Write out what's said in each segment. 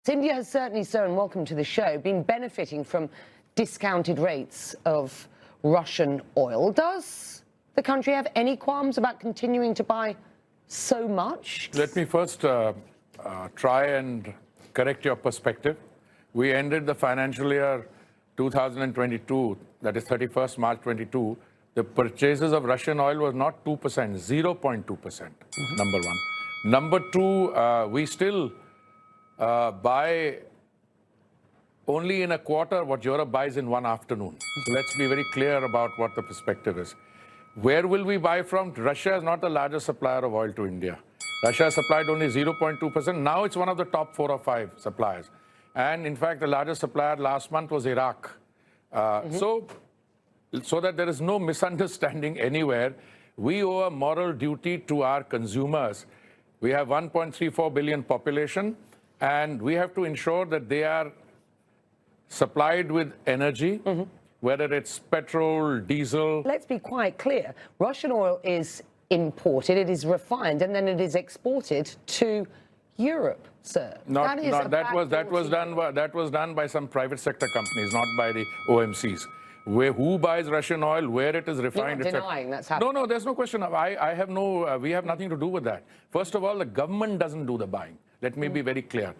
India has certainly, sir, and welcome to the show, been benefiting from discounted rates of Russian oil. Does the country have any qualms about continuing to buy so much? Let me first try and correct your perspective. We ended the financial year 2022, that is 31st March 22. The purchases of Russian oil was not 2%, 0.2%, number one. Number two, we still buy only in a quarter what Europe buys in one afternoon. So let's be very clear about what the perspective is. Where will we buy from? Russia is not the largest supplier of oil to India. Russia supplied only 0.2%. Now it's one of the top 4 or 5 suppliers. And in fact, the largest supplier last month was Iraq. So that there is no misunderstanding anywhere, we owe a moral duty to our consumers. We have 1.34 billion population, and we have to ensure that they are supplied with energy, whether it's petrol, diesel. Let's be quite clear. Russian oil is imported, it is refined, and then it is exported to Europe, sir. That was done by some private sector companies, not by the OMCs. Who buys Russian oil, where it is refined? You're not denying that's happening. No, there's no question. We have nothing to do with that. First of all, the government doesn't do the buying. Let me be very clear.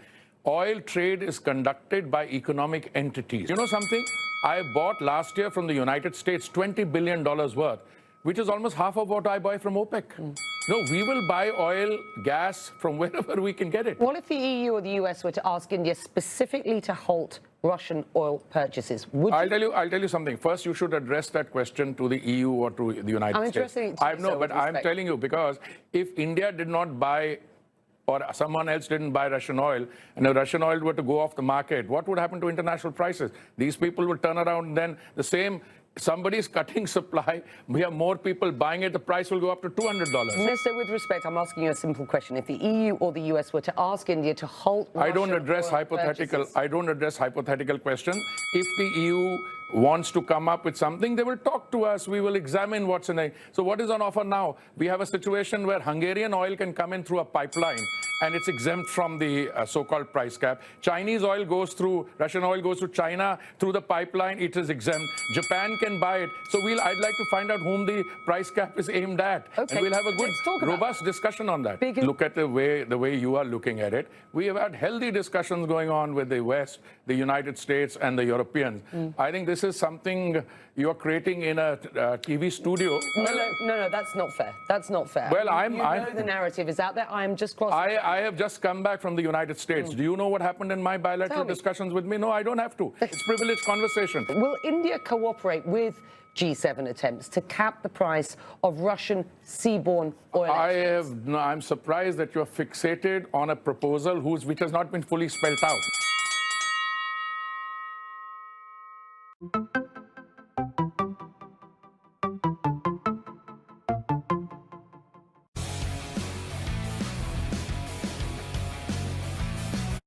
Oil trade is conducted by economic entities. You know something? I bought last year from the United States $20 billion worth, which is almost half of what I buy from OPEC. No, we will buy oil, gas from wherever we can get it. What if the EU or the US were to ask India specifically to halt Russian oil purchases? I'll tell you something. First, you should address that question to the EU or to the United States. I'm telling you, because if India did not buy, or someone else didn't buy Russian oil, and the Russian oil were to go off the market, what would happen to international prices? These people would turn around, and then the same, somebody's cutting supply, we have more people buying it, the price will go up to $200. Minister, with respect, I'm asking you a simple question. If the EU or the US were to ask India to halt Russian I don't address hypothetical questions. If the EU wants to come up with something, they will talk to us. We will examine what's in it. So what is on offer now? We have a situation where Hungarian oil can come in through a pipeline, and it's exempt from the so-called price cap. Chinese oil goes through, Russian oil goes to China through the pipeline, it is exempt. Japan can buy it. So I'd like to find out whom the price cap is aimed at. Okay. And we'll have a good, robust discussion on that. Look at the way you are looking at it. We have had healthy discussions going on with the West, the United States, and the Europeans. I think this is something you're creating in a TV studio. No, that's not fair. That's not fair. Well, you know the narrative is out there. I'm just crossing. I have just come back from the United States. Do you know what happened in my bilateral discussions with me? No, I don't have to. It's privileged conversation. Will India cooperate with G7 attempts to cap the price of Russian seaborne oil? I'm surprised that you're fixated on a proposal which has not been fully spelled out.